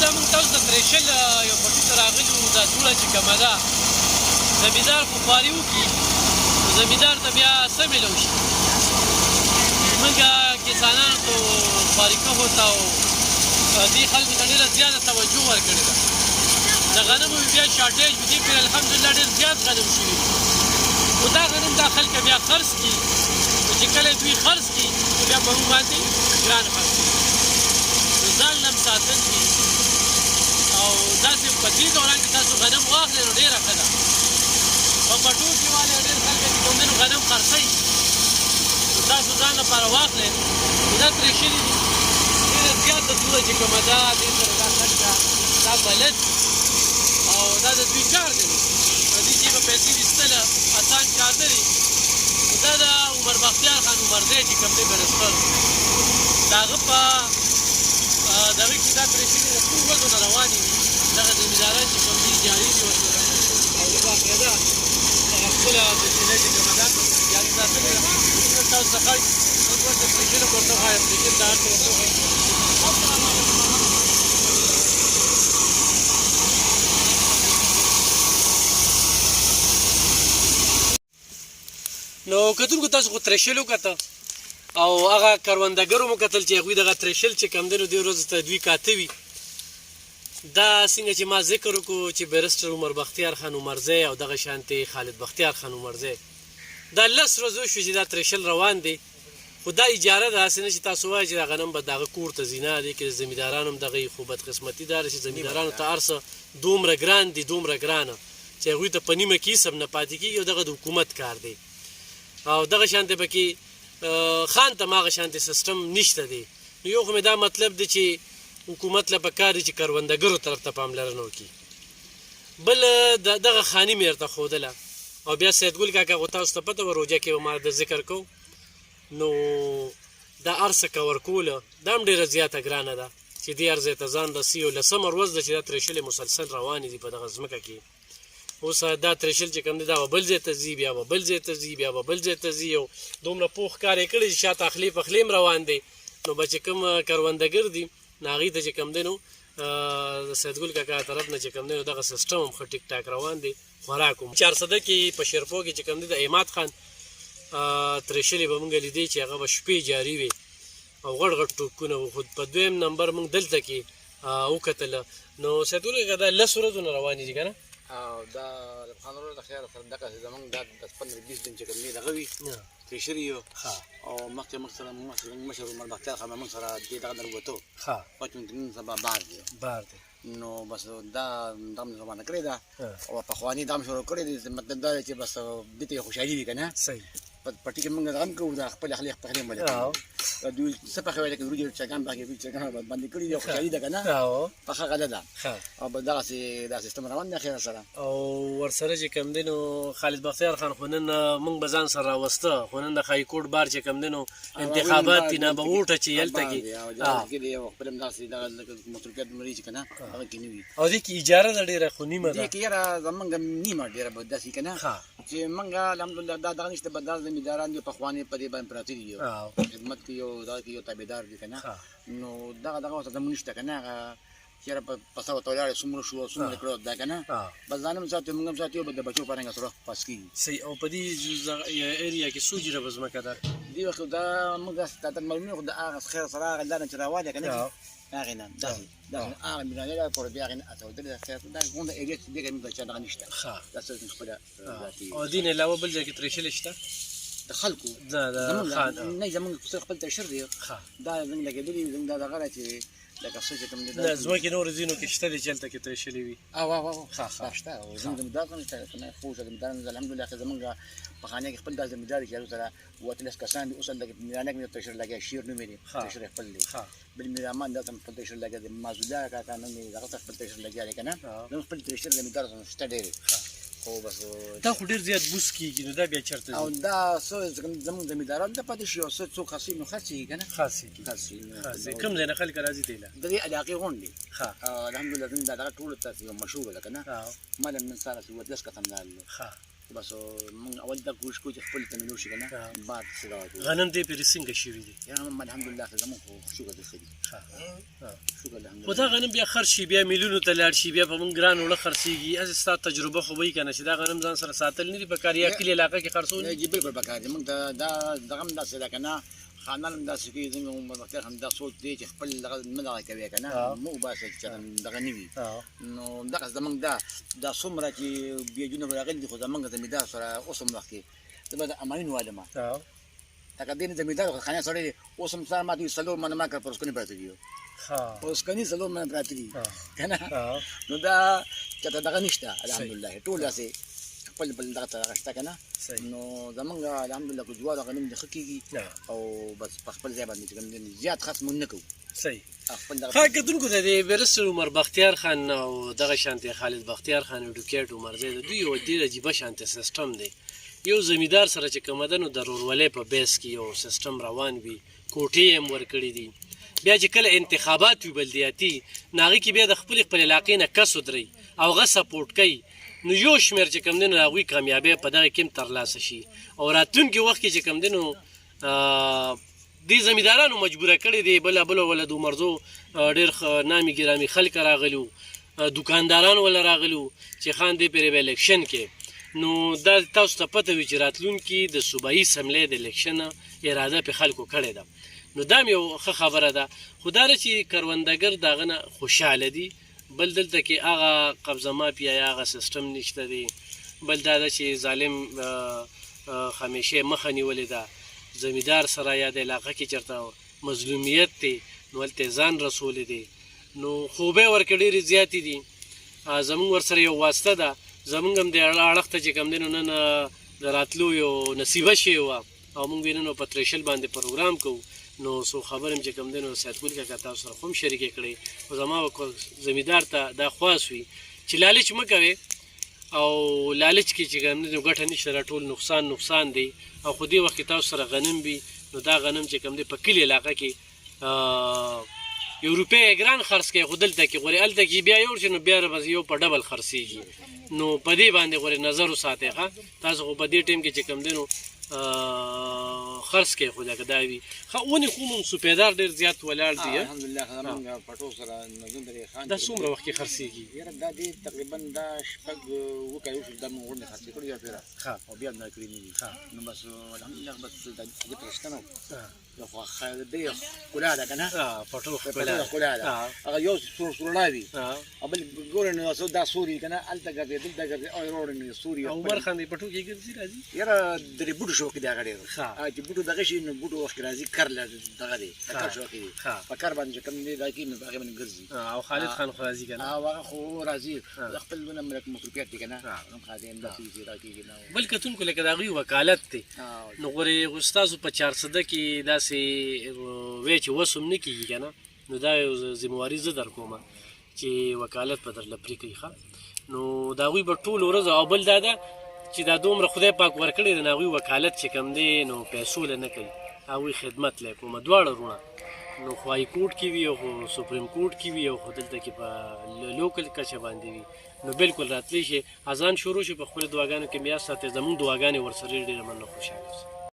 دا موږ تاسو ته ترېشل یو پټي ته راغلي وو. دا دوړه چې کومه ده زمیندار خو خواري وکړي نو زمیندار ته بیا څه میلو شي. موږ کسانانو ته خواريکوو ته او دې خلکو ته ډېره زیاته توجه ورکړې ده. د غنمو بیا شارټېج په دې پورې الحمدلله ډېر زیات غنم شوي دي. خو دا غنم دا خلک بیا خرڅ کړي نو چې کله دوی خرڅ کړي نو بیا په موږ باندې ګران خرڅ کړي. نو ځان لم ساتل دي او داسې په دې دوران کې تاسو غنم واخلئ نو ډېره ښه ده. په پټو کې والی ډېر خلک چې کوم دی نو غنم خرڅوي نو تاسو ځان لپاره واخلئ. نو دا ترېشلي دي ډېره زیاته دوړه چې کومه ده دې سره دا خلک دا بلد او دا د دوی کار دی. په دې کې به پیسې ویستله اسان کار نه دی. نو دا د عمر بختیار خان عمرزی چې کوم دی برسخر د هغه په دغه کې دا ترېشلي د څو ورځو نه روانې وي. دغه زمینداران چې کوم دي جاري دي ورسره او دا باقاعده هغه خپله بسیله چې کومه ده جاري ساتلې ده. تاسو څخه موږ ورته ترېشلو ورته وایو ترېشل د هر څه ورته وایو. نو کتونکو تاسو خو ترېشل وکته او هغه کروندګرو مو کتل چې هغوی دغه ترېشل چې کوم دی نو دې ورځو ته دوی کاته وي. دا څنګه چې ما ذکر وکړو چې بیرسټر عمر بختیار خان عمرزی او دغه شانتې خالد بختیار خان عمرزی دا 10 ورځو شو چې دا ترېشل روان دی. خو دا اجاره ده هسې نه چې تاسو وایئ چې دا غنم به د هغه کور ته ځي. نه دې کې زمینداران هم دغه خو بدقسمتي دا ده چې زمیندارانو ته هر څه دومره ګران دي دومره ګرانه چې هغوی ته په نیمه کې هېڅ هم نه پاتې کېږي او دغه د حکومت کار دی. او دغه شانتې پکې خان ته هم هغه شانتې سیسټم نشته دی. نو یو خو مې دا مطلب دی چې حکومت له پکار دی چې کروندګرو طرف ته پاملرنه وکړي. بل دغه خاني مې ورته ښودله او بیا سیدګل کاکا خو تاسو ته پته وه روژه کې به ما د ذکر کوو نو دا هر څه کور کوله دا هم ډېره زیاته ګرانه ده چې دې هر ځای ته ځان رسي. او 10مه ورځ ده چې دا ترېشلې مسلسل روانې دي په دغه ځمکه کې. اوس دا ترېشل چې کوم دی دا به بل ځای ته ځي بیا به بل ځای ته ځي بیا به بل ځای ته ځي او دومره پوخ کار یې کړی چې شاته اخلي پخلي هم روان دی. نو به چې کوم کروندګر دي نو هغوی ته چې کوم دی نو د سیدګل کاکا طرف نه چې کوم دی نو دغه سیسټم هم ښه ټیک ټاک روان دی. خوراک هم 400 کې په شیرپو کې چې کوم دی د عماد خان ترېشلې به مونږ لیدې چې هغه به شپې جاري وي او غټ غټ ټوپکونه وو. خو په 2م نمبر مونږ دلته کې وکتله. نو سیدګل کاکا دا 10 ورځو نه روانې دي که نه؟ دا خان ورو د خیر سره دغه زمونږ دا 15-20 دن چې کوم دی دغه وي ترېشلي یو او مخکې موږ سره مشر عمر بختیار خان موږ سره دې دغه نه ووتو پاتې نن سبا بار دی نو بس دا دغه زمانه کړې ده او پخواني دغه شروع کړی دی. مطلب دا دی چې بس دې ته خوشحالي وي که نه. صحیح پټي کې موږ دغه هم کوو دا خپل اخلي پخلی هم ولې دوی څه پخوي لکه وریجې چرګان پکې چرګان باندې کړي دي خوشحالي ده که نه پخه غله ده او بس دغسې دا سیسټم روان دی خیر سره. او ورسره چې کوم دی نو خالد بختیار خان خو نن موږ به ځان سره راوسته خو نن د هایکورټ بار چې کوم دی نو انتخابات دي نه به ووټ اچي هلته کې خپل هم دغسې دغه مصروفیت مري چې که نه هغه کې نه وي. او دې کې اجاره ده ډېره خو نیمه ده. دې کې یاره زمونږ نیمه ډېره به داسې که نه چې موږ الحمدلله دا دغه نشته به دا زمینداران دي پخواني په دې باندې پراته دي خدمت کې یو دغه کې یو تابعدار دي که نه. نو دغه ورته زمونږ نشته که نه هغه چېرې په پسه ورته ولاړې څومره شو څومره کړو دا که نه بس ځان هم ساتو موږ هم ساتو د بچو په رنګه سره پاس کېږي. صحیح. او په دې ایریا کې څو جریبه ځمکه ده؟ دې وخت دا موږ داسې تا ته معلومې خو د هغه خیر سره هغه لاره چې راوالې که نه هغې نه داسې هغه میرانې لاره پورې بیا هغې نه اچولې ده خیر دا غونډه ایریا چې دې کې موږ چا دغه نشته دا صرف خپله ذاتي. او دې نه علاوه بل ځای کې ترېشلې شته د خلکو نه زمونږ صرف خپل ترشر دی دا زمونږ لګېدلي زمونږ دا دغه ده چې لکه څه چې کوم دی نه ځمکې نورو ځینو کې شته دي چې هلته کې ترېشلې وي. شته زمونږ زمیندار هم شته که نه خو زمینداران الحمدلله که زمونږ پخواني کې خپل دا زمیندار چې هغوی سره 18 کسان دي اوس هلته کې میرانه کې مې ترشر لګیا شیر نومې دی ترشر یې خپل دی. بل میرامان دلته مې خپل ترشر لګیا دی معزالله کاکا نن مې دغه سره خپل ترشر لګیا دی که نه زموږ خپل ترشر زمیندار شته ډېرې. خو بس دا خو ډېر زیات بوس کېږي نو دا بیا چېرته ځي؟ او دا څه زموږ زمینداران ته پاتې شي او څوک خاصوي نو خرڅېږي که نه خاصېږي. کوم ځای نه خلک راځي دی له د دې علاقې غونډې الحمدلله زموږ دا دغه ټولو ته مشهوره ده که نه ما له نن سهار 10 کسان راغلل بس موږ اول دا کوشش کوو چې خپل ته ملو شي که نه بعد څه دوا کوو غنم دې پرې څنګه شوي دي یا هم الحمدلله که زموږ خو شکر دی ښه دي شکر خو الحمدلله دا غنم بیا خرڅ شي بیا میلیونو ته لاړ شي بیا په موږ ګران وړه خرڅېږي هسې ستا تجربه خو وایي که نه چې دا غنم ځان سره ساتل نه دي پکار یا کلي علاقه کې خرڅول جی بالکل پکار دي موږ ته دا دغه هم داسې ده که نه خاندان هم داسې کوي زموږ عمر بختیار هم دا سوچ دی چې خپل دغه نه دغه کوي که نه موږ باسه چې دغه نه وي نو دغه زموږ دا څومره چې بیجونه راغلي دي خو زموږ زمیندار سره اوس هم وخت کې زه به د امانین والم لکه دې نه زمیندار خو خانه سړی اوس هم سره ماته څلور منه ما کړ پر اوسکني پراته دي اوسکني څلور منه پراته دي که نه نو دا چېرته دغه نشته الحمدلله ټول داسې خپل بل دغه ته هغه شته که نه نو زمونږ الحمدلله که جوار غنم دې ښه کېږي او بس په خپل ځای باندې چې کوم دی زیات خرڅ مونږ نه کوو صحیح ښه کتونکو ته د بیرسټر عمر بختیار خان او دغه شانتې خالد بختیار خان ایډوکیټ عمرزی د دوی یو ډېر عجیبه شانتې سیسټم دی یو زمیندار سره چې کومه ده نو د رورولۍ په بیس کې یو سیسټم روان وي کوټې یې هم ورکړي دي بیا چې کله انتخابات وي بلدیاتي نو هغې کې بیا د خپلې علاقې نه کس ودرئ او هغه سپورټ کوي نو یو شمېر چې کوم دی نو د هغوی کامیابۍ په دغه کې هم ترلاسه شي او راتلونکي وخت کې چې کوم دی نو دې زمیندارانو مجبوره کړې دی بله د عمرزو ډېر نامي ګرامي خلک راغلي وو دوکانداران وله راغلي وو چې خان دې پرې به الیکشن کې نو دا تاسو ته پته وي چې راتلونکي د صوبایي اسمبلۍ د الیکشن اراده پې خلکو کړې ده نو دا هم یو ښه خبره ده خو دا ده چې کروندګر د هغه نه خوشحاله دي بل دلته کې هغه قبضه مافیا یا هغه سیسټم نشته دی بل دا ده چې ظالم همیشه مخه نیولې ده زمیندار سره یا د علاقه کې چېرته مظلومیت دی نو هلته ځان رسولی دی نو خوبۍ ورکې ډېرې زیاتې دي زمونږ ورسره یو واسطه ده زمونږ هم د اړخ ته چې کوم دی نو نن د راتلو یو نصیبه شوې وه او موږ وی نن په تریشل باندې پروګرام کوو نو څو خبر هم چې کوم دی نو سیدګل کاکا تاسو سره خو هم شریکې کړئ خو زما زمیندار ته دا خواست وي چې لالچ مه کوې او لالچ کې چې کوم دی نو ګټه نشته را ټول نقصان دی او خو دې وخت کې تاسو سره غنم وي نو دا غنم چې کوم دی په کلي علاقه کې یو روپۍ ګران خرڅ کوي خو دلته کې غورې هلته کې بیا یوړ شي نو بیا بس یو په ډبل خرڅېږي نو په دې باندې غورې نظر وساتئ ښه تاسو خو په دې ټایم کې چې کوم دی نو خرڅ کوي خو لکه دا وي ښه ونې خو مو سپېدار ډېر زیات ولاړ دي الحمدلله زمونږ پټو سره نظم درې خان دا څومره وخت کې خرڅېږي یاره دا دې تقریبا دا شپږ اووه کاله وشو دا مو غونډې خرڅې کړي یا پیره او بیا هم دا کړي نه دي نو بس الحمدلله بس دې ته شته نو دا خو دې ښکلا ده که نه پټو ښکلا ده هغه یو سورنا وي او بل ګورې نو دا سوري که نه هلته ګرځې دلته ګرځې او روډ نو سوري عمر خان دې پټو کې ګرځي راځي یاره درې بوټو شوق دی هغه ډېر چې بوټو دغه شي نو بوټو وخت راځي کر دغه دی کر شوق دی په کر باندې چې کوم دی دا کې نو هغې باندې ګرځي او خالد خان خو راځي که نه هغه خو راځي خپل ونه مصروفیت دی که نه هم خادم دا کېږي دا کېږي بل کتونکو لکه د هغوی وکالت دی نو غورې ستاسو په 400 کې داسې وی چې وس هم نه کېږي که نه نو دا یو ذمواري زه در کومه چې وکالت به درله پرې کوي ښه نو د هغوی به ټول ورځ او بل دا ده چې دا دومره خدای پاک ورکړی د هغوی وکالت چې کوم دی نو پیسو له نه کوي هغوی خدمت له کومه دواړه وروڼه نو خو های کورټ کې وي او خو سپریم کورټ کې وي او خو دلته کې په لوکل کچه باندې وي نو بالکل راتلی شي اذان شروع شي په خپلو دعاګانو کې میاست ساتئ زموږ دعاګانې ورسره ډېره مننه خوشحاله اوسئ